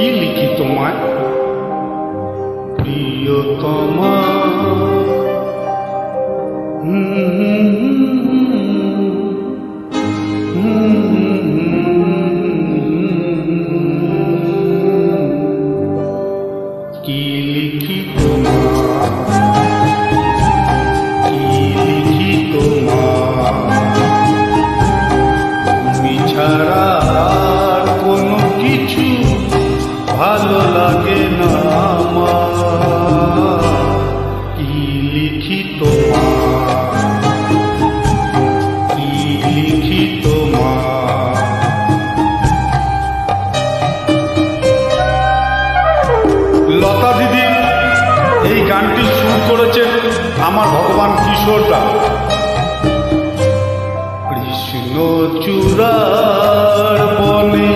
কি লিখি তোমায় প্রিয়তমা? কি লিখি তোমায়, কি লিখি তোমায়, তুমি ছাড়া আর কোনো কিছু ভালো লাগে না আমার। কি লিখি তোমায়, কি লিখি তোমায়। লতা দিদি এই গানটি সুর করেছেন আমার ভগবান কিশোরদা। কৃষ্ণ চূড়ার বনে